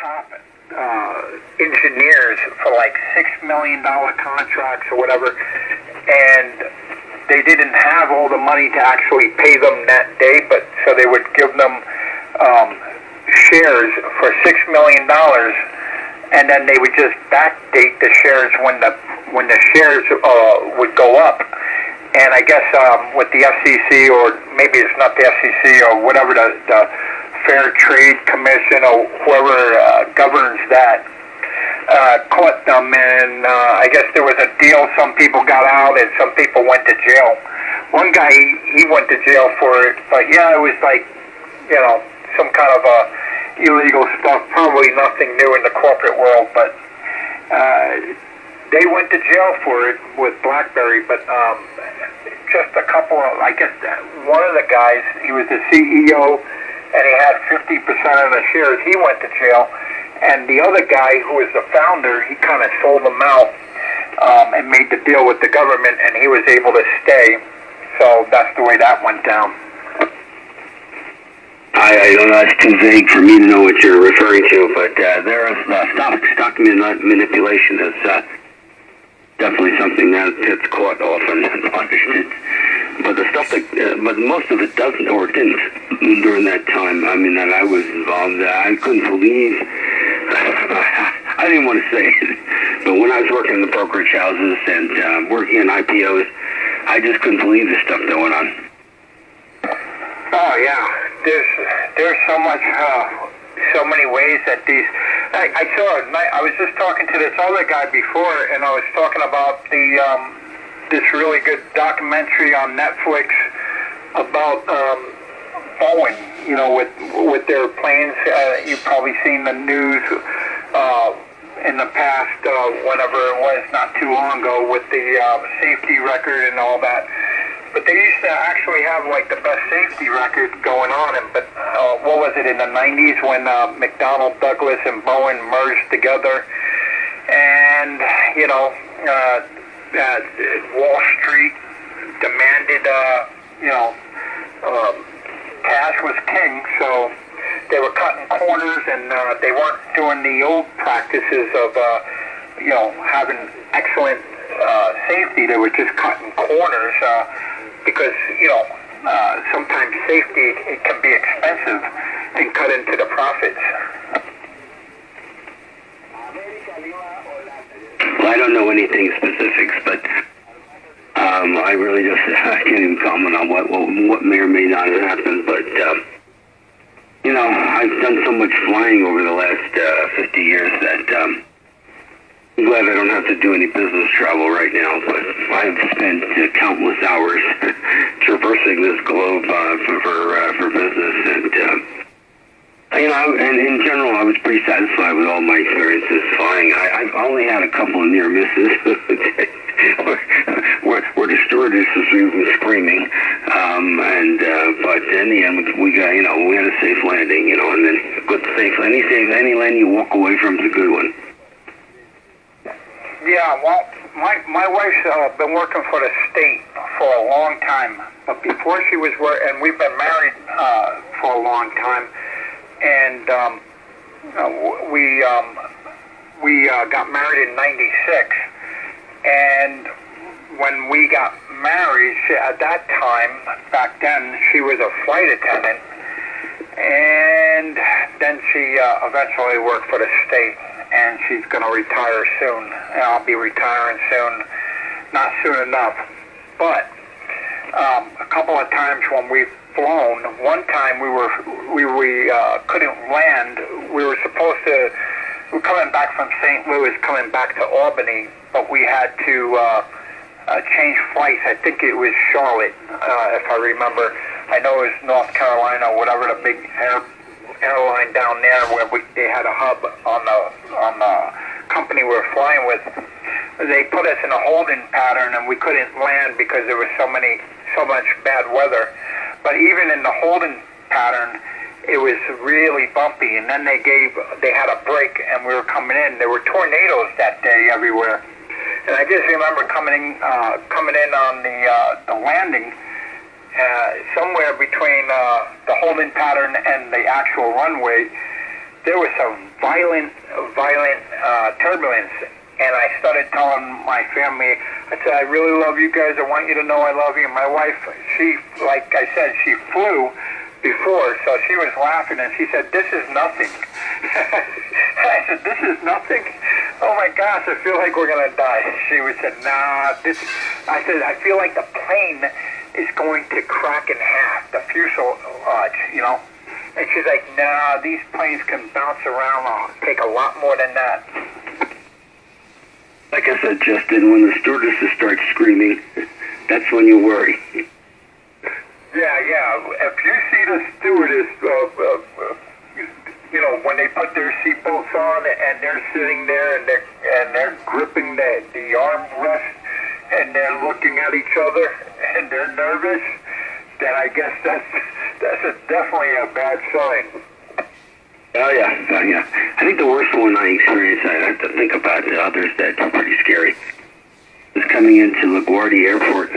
top engineers for like $6 million contracts or whatever, and they didn't have all the money to actually pay them that day, but so they would give them shares for $6 million, and then they would just backdate the shares when the shares would go up. And I guess with the FCC, or maybe it's not the FCC, or whatever the Fair Trade Commission or whoever governs that, caught them, and I guess there was a deal. Some people got out, and some people went to jail. One guy, he went to jail for it, but yeah, it was like, some kind of illegal stuff. Probably nothing new in the corporate world, but they went to jail for it with BlackBerry. But just a couple of, I guess, one of the guys, he was the CEO, and he had 50% of the shares. He went to jail. And the other guy, who was the founder, he kind of sold them out and made the deal with the government, and he was able to stay. So that's the way that went down. I don't know, it's too vague for me to know what you're referring to, but there is stock manipulation is definitely something that's caught often and punished. But the stuff but most of it doesn't, or didn't, during that time. I mean, that I was involved, I couldn't believe. I didn't want to say it, but when I was working in the brokerage houses and working in IPOs, I just couldn't believe the stuff that went on. Oh yeah, there's so much, so many ways that these. I was just talking to this other guy before, and I was talking about this really good documentary on Netflix about Boeing. With their planes. You've probably seen the news in the past, whenever it was, not too long ago, with the safety record and all that. But they used to actually have like the best safety record going on. But what was it, in the 90s when McDonnell Douglas and Boeing merged together, and Wall Street demanded cash was king, so they were cutting corners, and they weren't doing the old practices of having excellent safety. They were just cutting corners because sometimes safety, it can be expensive and cut into the profits. Well, I don't know anything specifics, but I really just I can't even comment on what may or may not have happened. But I've done so much flying over the last 50 years that I'm glad I don't have to do any business travel right now. But I've spent countless hours traversing this globe for business, and in general, I was pretty satisfied with all my experiences flying. I've only had a couple of near misses where the stewardess was even screaming, but in the end, we got we had a safe landing, and then any landing you walk away from is a good one. Yeah, well, my wife's been working for the state for a long time, but before she was and we've been married for a long time. And we got married in '96, and when we got married, at that time, back then, she was a flight attendant, and then she eventually worked for the state, and she's going to retire soon, and I'll be retiring soon, not soon enough, but a couple of times when we've flown. One time we couldn't land. We were coming back from St. Louis, coming back to Albany, but we had to change flights. I think it was Charlotte, if I remember. I know it was North Carolina, whatever, the big airline down there where they had a hub on the company we were flying with. They put us in a holding pattern, and we couldn't land because there was so much bad weather. But even in the holding pattern, it was really bumpy. And then they had a break, and we were coming in. There were tornadoes that day everywhere. And I just remember coming in on the landing, somewhere between the holding pattern and the actual runway, there was some violent turbulence, and I started telling my family, I said, I really love you guys. I want you to know I love you. My wife, she, like I said, she flew before, so she was laughing, and she said, this is nothing. I said, this is nothing? Oh my gosh, I feel like we're going to die. She said, nah, I said, I feel like the plane is going to crack in half, the fuselage, you know? And she's like, nah, these planes can bounce around. I'll take a lot more than that. Like I said, Justin, when the stewardesses start screaming, that's when you worry. Yeah. If you see the stewardess, you know, when they put their seatbelts on and they're sitting there and they're gripping the armrest and they're looking at each other and they're nervous, then I guess that's definitely a bad sign. Oh yeah. I think the worst one I experienced, I have to think about the others that are pretty scary, was coming into LaGuardia Airport.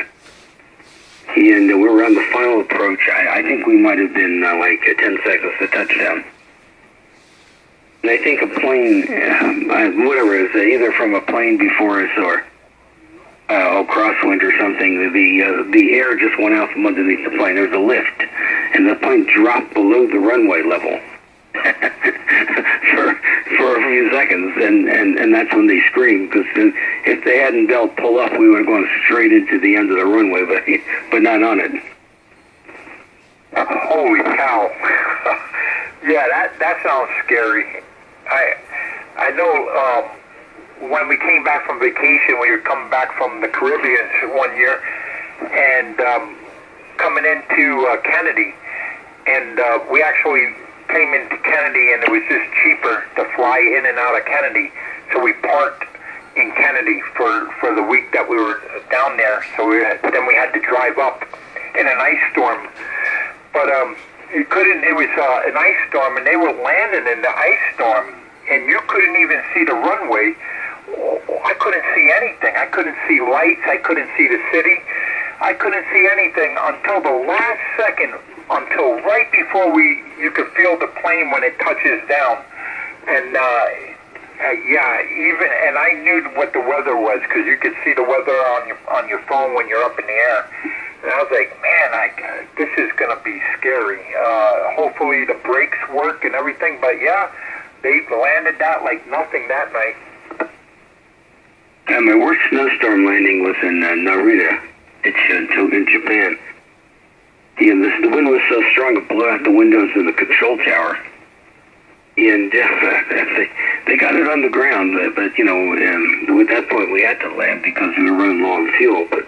And we were on the final approach. I think we might have been like 10 seconds to touchdown. And I think a plane, whatever it is, either from a plane before us or a crosswind or something, the air just went out from underneath the plane. There was a lift, and the plane dropped below the runway level for a few seconds, and that's when they screamed, because if they hadn't belt pull up, we would have gone straight into the end of the runway, but not on it. Holy cow. Yeah, that sounds scary. I know when we came back from vacation, we were coming back from the Caribbean one year, and coming into Kennedy, and we actually came into Kennedy, and it was just cheaper to fly in and out of Kennedy, so we parked in Kennedy for the week that we were down there. So then we had to drive up in an ice storm, but it was an ice storm, and they were landing in the ice storm, and you couldn't even see the runway. I couldn't see anything. I couldn't see lights. I couldn't see the city. I couldn't see anything until the last second, until right before you could feel the plane when it touches down. And and I knew what the weather was, because you could see the weather on your phone when you're up in the air. And I was like, man, this is going to be scary. Hopefully the brakes work and everything. But yeah, they landed that like nothing that night. My worst snowstorm landing was in Narita. It's in Japan. The wind was so strong it blew out the windows in the control tower. And they got it on the ground, but you know, at that point we had to land because we were running low on fuel. But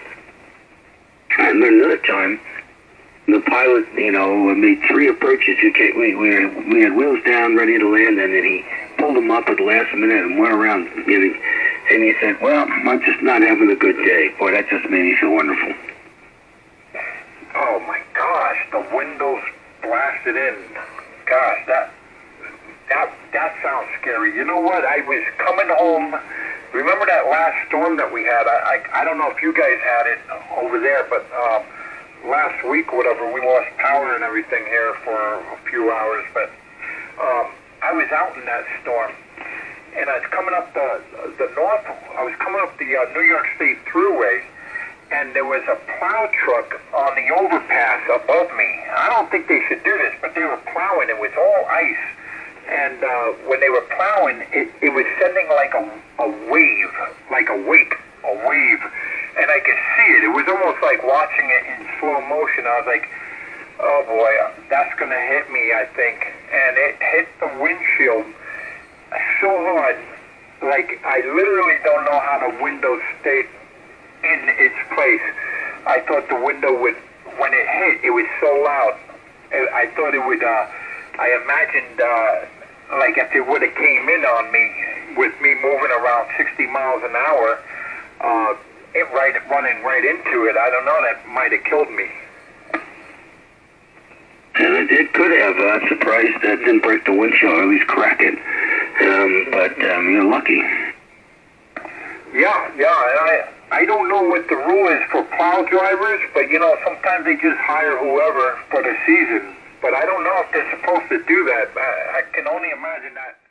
and then another time, the pilot, you know, made 3 approaches. We had wheels down, ready to land, and then he pulled them up at the last minute and went around. And he said, "Well, I'm just not having a good day." Boy, that just made me feel wonderful. Oh my gosh, the windows blasted in. Gosh, that sounds scary. You know what? I was coming home. Remember that last storm that we had? I don't know if you guys had it over there, but last week, whatever, we lost power and everything here for a few hours. But I was out in that storm, and I was coming up the north. I was coming up the New York State Thruway, and there was a plow truck on the overpass above me. I don't think they should do this, but they were plowing. It was all ice. And when they were plowing, it was sending like a wave, like a wake, a wave. And I could see it. It was almost like watching it in slow motion. I was like, oh boy, that's going to hit me, I think. And it hit the windshield so hard. Like, I literally don't know how the window stayed in its place. I thought the window would, when it hit, it was so loud. I thought it would, I imagined, like if it would have came in on me, with me moving around 60 miles an hour, running right into it, I don't know, that might have killed me. And it could have. I'm surprised that didn't break the windshield, or at least crack it. But you're lucky. Yeah, and I don't know what the rule is for plow drivers, but you know, sometimes they just hire whoever for the season. but I don't know if they're supposed to do that. I can only imagine that